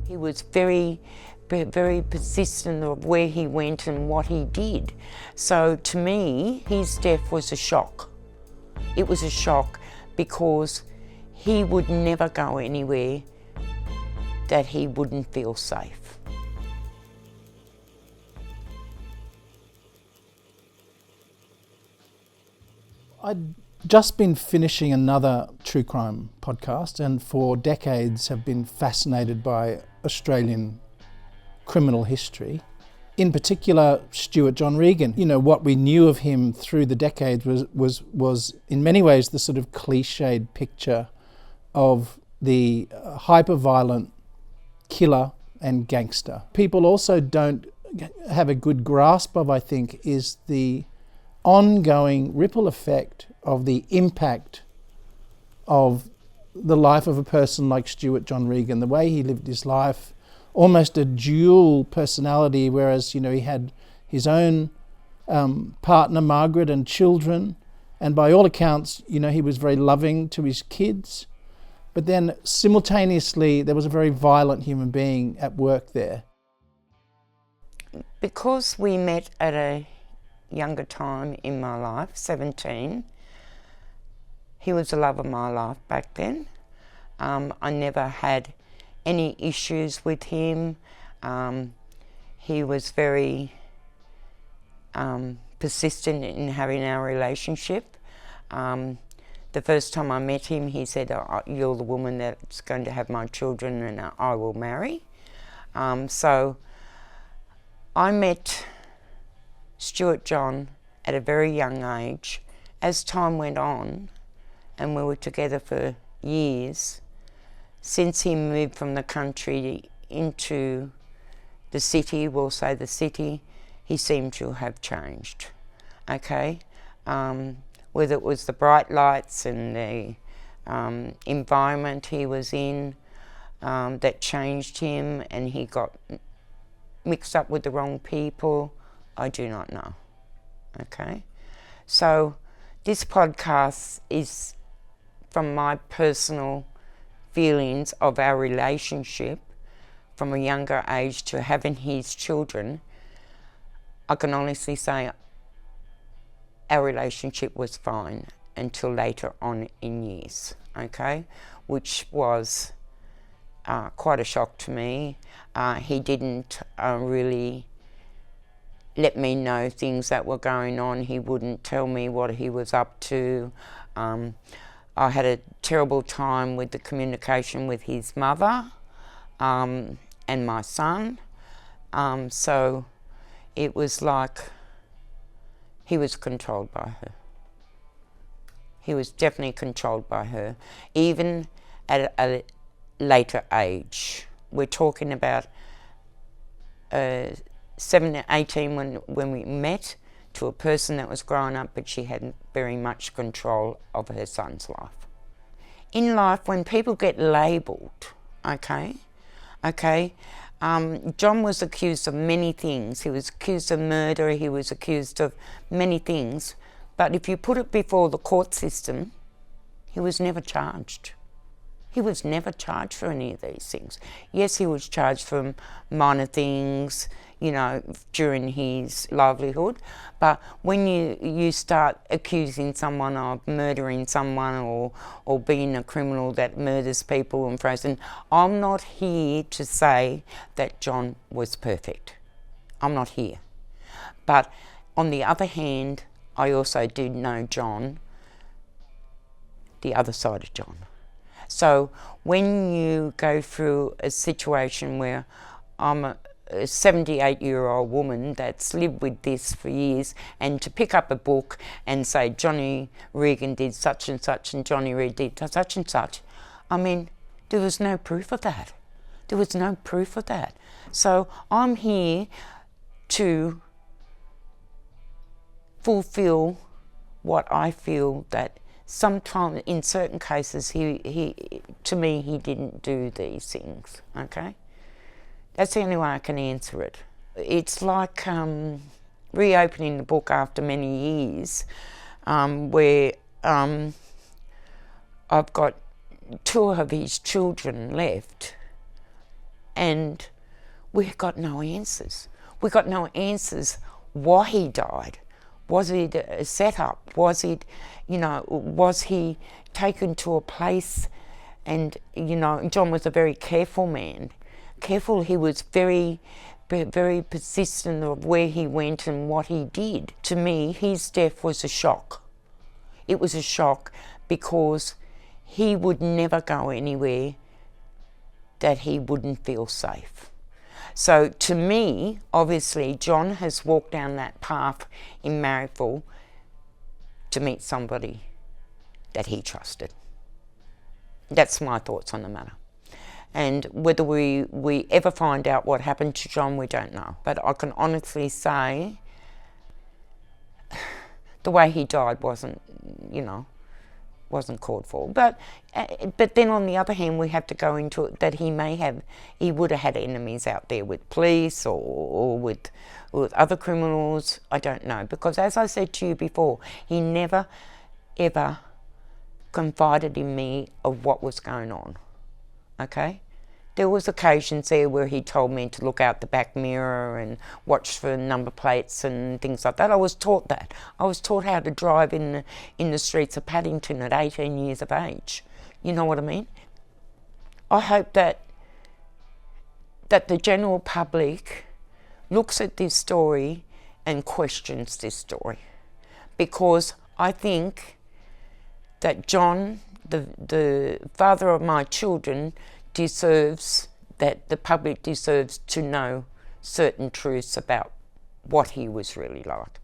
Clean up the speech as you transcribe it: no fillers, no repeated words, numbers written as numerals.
He was very persistent of where he went and what he did. So to me, his death was a shock. It was a shock because he would never go anywhere that he wouldn't feel safe. I'd just been finishing another true crime podcast, and for decades have been fascinated by Australian criminal history. In particular, Stewart John Regan. You know, what we knew of him through the decades was in many ways the sort of cliched picture of the hyper-violent killer and gangster. People also don't have a good grasp of, I think, is the ongoing ripple effect of the impact of the life of a person like Stewart John Regan, the way he lived his life, almost a dual personality, whereas, you know, he had his own partner, Margaret, and children, and by all accounts, you know, he was very loving to his kids, but then simultaneously there was a very violent human being at work there. Because we met at a younger time in my life, 17, he was the love of my life back then. I never had any issues with him. He was very persistent in having our relationship. The first time I met him, he said, "You're the woman that's going to have my children and I will marry." So I met Stewart John at a very young age. As time went on, and we were together for years, since he moved from the country into the city, we'll say the city, he seemed to have changed, okay? Whether it was the bright lights and the environment he was in that changed him and he got mixed up with the wrong people, I do not know, okay? So this podcast is from my personal feelings of our relationship from a younger age to having his children. I can honestly say our relationship was fine until later on in years, okay? Which was quite a shock to me. He didn't really let me know things that were going on. He wouldn't tell me what he was up to. I had a terrible time with the communication with his mother and my son. So it was like he was controlled by her. He was definitely controlled by her, even at a later age. We're talking about 17, 18 when we met, to a person that was growing up, but she had very much control of her son's life. In life, when people get labelled, okay, John was accused of many things. He was accused of murder, he was accused of many things, but if you put it before the court system, he was never charged. He was never charged for any of these things. Yes, he was charged for minor things, you know, during his livelihood, but when you start accusing someone of murdering someone or being a criminal that murders people and frozen, I'm not here to say that John was perfect. I'm not here. But on the other hand, I also did know John, the other side of John. So when you go through a situation where I'm a 78-year-old woman that's lived with this for years, and to pick up a book and say Johnny Regan did such and such and Johnny Regan did such and such, I mean, there was no proof of that. There was no proof of that. So I'm here to fulfill what I feel that sometimes, in certain cases, he to me, he didn't do these things, okay? That's the only way I can answer it. It's like reopening the book after many years, where I've got 2 of his children left, And we got no answers. We got no answers why he died. Was it a setup? Was it, was he taken to a place? And, John was a very careful man. Careful, he was very, very persistent of where he went and what he did. To me, his death was a shock. It was a shock because he would never go anywhere that he wouldn't feel safe. So to me, obviously, John has walked down that path in Marrickville to meet somebody that he trusted. That's my thoughts on the matter. And whether we ever find out what happened to John, we don't know. But I can honestly say the way he died wasn't called for. But then on the other hand, we have to go into it that he would have had enemies out there with police or with other criminals. I don't know. Because as I said to you before, he never, ever confided in me of what was going on. Okay? There was occasions there where he told me to look out the back mirror and watch for number plates and things like that. I was taught that. I was taught how to drive in the streets of Paddington at 18 years of age. You know what I mean? I hope that the general public looks at this story and questions this story, because I think that John, the father of my children, the public deserves to know certain truths about what he was really like.